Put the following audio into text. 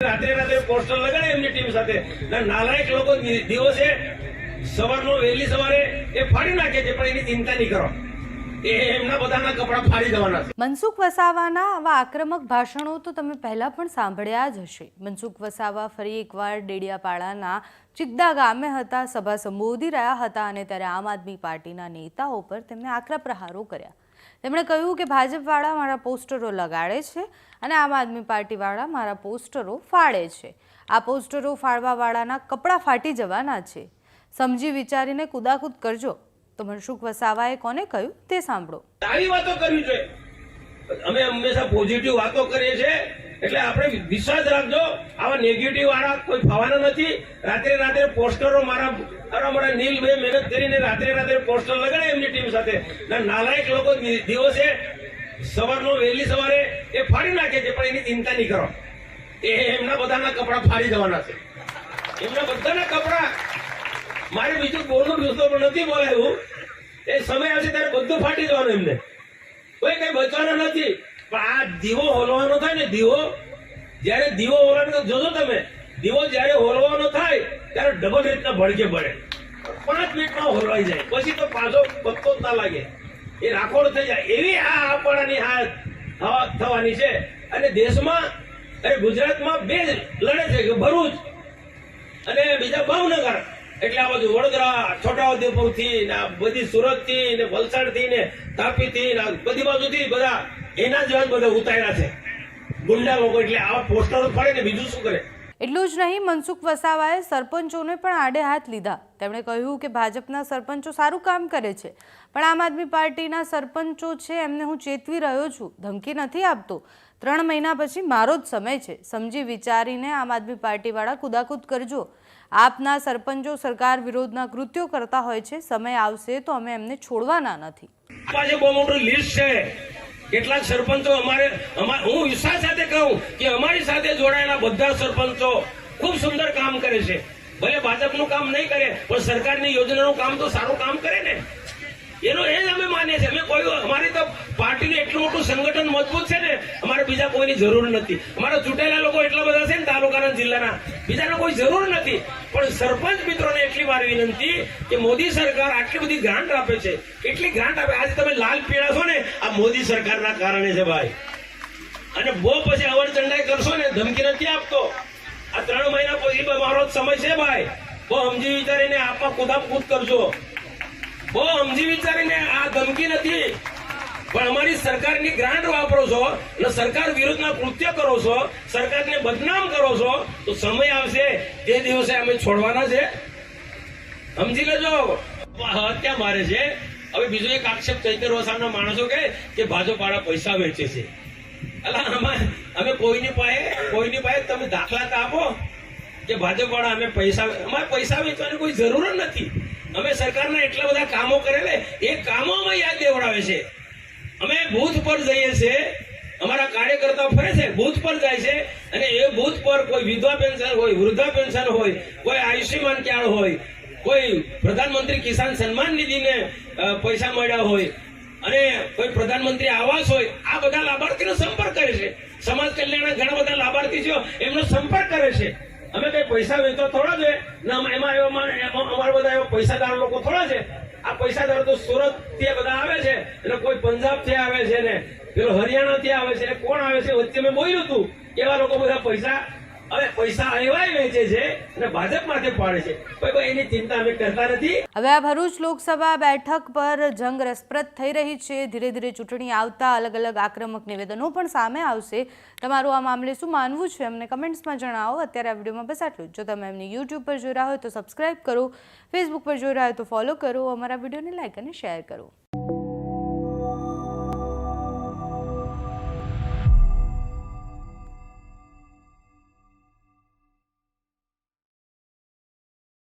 રાત્રે રાત્રે પોસ્ટર લગાડે એમની ટીમ સાથે નાલાયક લોકો દિવસે સવારનો વહેલી સવારે એ ફાડી નાખે છે, પણ એની ચિંતા નહીં કરો, એ એમના બધાના કપડા ફાડી દેવાના છે. મનસુખ વસાવાના આવા આક્રમક ભાષણો તો તમે પહેલા પણ સાંભળ્યા જ હશે. મનસુખ વસાવા ફરી એકવાર ડેડિયાપાડાના ચિદ્દા ગામે હતા, સભા સંબોધી રહ્યા હતા અને ત્યારે આમ આદમી પાર્ટીના નેતાઓ પર તેમણે આકરા પ્રહારો કર્યા. તેમણે કહ્યું કે ભાજપવાળા મારા પોસ્ટરો લગાડે છે અને આમ આદમી પાર્ટીવાળા મારા પોસ્ટરો ફાડે છે. આ પોસ્ટરો ફાડવાવાળાના કપડાં ફાટી જવાના છે. સમજી વિચારીને કુદાકૂદ કરજો. તો મનસુખ વસાવાએ કોને કહ્યું તે સાંભળો. આવી વાતો કરવી જોઈએ. અમે હંમેશા પોઝિટિવ વાતો કરીએ છીએ, એટલે આપણે વિશ્વાસ રાખજો. આવા નેગેટિવ વાળા કોઈ ફાવાના નથી. રાત્રે રાત્રે પોસ્ટરો મારા નીલભાઈ મહેનત કરીને રાત્રે રાત્રે પોસ્ટર લગાડે એમની ટીમ સાથે નાલાયક લોકો દિવસે સવારનો વહેલી સવારે એ ફાડી નાખે છે, પણ એની ચિંતા નહીં કરો, એ એમના બધાના કપડા ફાડી દેવાના છે. એમના બધાના કપડા મારે બીજું બોલવું પણ નથી બોલાયું. એ સમય આવશે ત્યારે બધું ફાટી જવાનું, એમને કોઈ કઈ બચવાનું નથી. પણ આ દીવો હોલવાનો થાય ને, જયારે દીવો હોલવાનો જોજો તમે, દીવો જયારે હોલવાનો થાય ત્યારે ડબલ રીતના ભડકે પડે. 5 મિનિટમાં હોલવાઈ જાય, પછી તો પાછો પત્તો જ ના લાગે, એ રાખોડ થઈ જાય. એવી આ આપણાની હવા થવાની છે. અને દેશમાં ગુજરાતમાં બે લડે છે કે ભરૂચ અને બીજા ભાવનગર, એટલે આ બધું વડોદરા, છોટાઉદેપુર થી ને બધી સુરત થી ને વલસાડ થી ને તાપી થી ને બધી બાજુથી બધા એના જેવા બધા ઉતાર્યા છે ગુંડા લોકો. એટલે આવા પોસ્ટરો ફાડે ને બીજું શું કરે. એટલું જ નહીં, મનસુખ વસાવાએ સરપંચોને પણ આડે હાથ લીધા. તેમણે કહ્યું કે ભાજપના સરપંચો સારું કામ કરે છે, પણ આમ આદમી પાર્ટીના સરપંચો છે એમને હું ચેતવી રહ્યો છું, ધમકી નથી આપતો. 3 મહિના પછી મારો જ સમય છે. સમજી વિચારીને આમ આદમી પાર્ટીવાળા કુદાકૂદ કરજો. આપના સરપંચો સરકાર વિરોધના કૃત્યો કરતા હોય છે. સમય આવશે તો અમે એમને છોડવાના નથી. આજે બહુ મોટું લિસ્ટ છે. કેટલાક સરપંચો હું વિશ્વાસ સાથે કહું કે અમારી સાથે જોડાયેલા બધા સરપંચો ખૂબ સુંદર કામ કરે છે. ભલે ભાજપનું કામ નહીં કરે, પણ સરકારની યોજનાનું કામ તો સારું કામ કરે ને, એનો એ જ અમે માનીએ છીએ. અમે કોઈ અમારી તો પાર્ટીનું એટલું મોટું સંગઠન મજબૂત છે ને, અમારે બીજા કોઈની જરૂર નથી. અમારા ચૂંટાયેલા લોકો એટલા બધા છે ને તાલુકાના, જિલ્લાના, બીજાનો કોઈ જરૂર નથી. પણ સરપંચ મિત્રોને એટલી વાર વિનંતી કે મોદી સરકાર આટલી બધી ગ્રાન્ટ આપે છે, એટલી ગ્રાન્ટ આપે. આજે તમે લાલ પીળા છો ને, આ મોદી સરકારના કારણે છે ભાઈ. અને બહુ પછી અવરચંડાઈ કરશો ને, ધમકી નથી આપતો. આ 3 મહિના પછી મારો જ સમય છે ભાઈ. બહુ સમજી વિચારીને આપવા કુદાકૂદ કરજો. બહુ સમજી વિચારીને, આ ધમકી નથી. પણ અમારી સરકારની ગ્રાન્ટ વાપરો છો અને સરકાર વિરુદ્ધના કૃત્ય કરો છો, સરકારને બદનામ કરો છો, તો સમય આવશે તે દિવસે અમે છોડવાના છે. સમજી લેજો. હત્યા મારે છે. હવે બીજો એક આક્ષેપ ચૈતર વસાવાના માણસો કે ભાજપ વાળા પૈસા વેચે છે. અમે કોઈની પાસે તમે દાખલા આપો કે ભાજપ વાળા અમારે પૈસા વેચવાની કોઈ જરૂર જ નથી. અમે સરકારના એટલા બધા કામો કરેલે, એ કામો અમે યાદ દેવડાવે છે. અમે બૂથ પર જઈએ છીએ, અમારા કાર્યકર્તાઓ ફરે છે, બૂથ પર જાય છે, અને એ બૂથ પર કોઈ વિધવા પેન્શન હોય, વૃદ્ધા પેન્શન હોય, કોઈ આયુષ્યમાન કાર્ડ હોય, કોઈ પ્રધાનમંત્રી કિસાન સન્માન નિધિને પૈસા મળ્યા હોય, અને કોઈ પ્રધાનમંત્રી આવાસ હોય, આ બધા લાભાર્થીનો સંપર્ક કરે છે. સમાજ કલ્યાણના ઘણા બધા લાભાર્થી છે, એમનો સંપર્ક કરે છે. અમે કઈ પૈસા વેચો થોડા છે, અમારા બધા એવા પૈસાદાર લોકો થોડા છે. આ પૈસાદારો તો સુરત થી બધા આવે છે, એટલે કોઈ પંજાબ થી આવે છે ને પેલો હરિયાણા થી આવે છે. કોણ આવે છે વચ્ચે મેં બોલ્યું હતું, એવા લોકો બધા પૈસા એવાય વેચે છે અને ભાજપ માટે પાડે છે. કોઈ એની ચિંતા અમે કરતા નથી. હવે આ ભરૂચ લોકસભા બેઠક પર જંગ રસપ્રદ થઈ રહી છે. ધીરે ધીરે ચૂંટણી આવતા અલગ અલગ આક્રમક નિવેદનો પણ સામે આવશે. તમારું આ મામલે શું માનવું છે અમને કમેન્ટ્સમાં જણાવો. અત્યારે આ વિડીયોમાં બસ આટલું જ. જો તમે એમની યુટ્યુબ પર જોઈ રહ્યા હોય તો સબસ્ક્રાઇબ કરો, ફેસબુક પર જોઈ રહ્યા હોય તો ફોલો કરો, અમારા વિડીયોને લાઇક અને શેર કરો.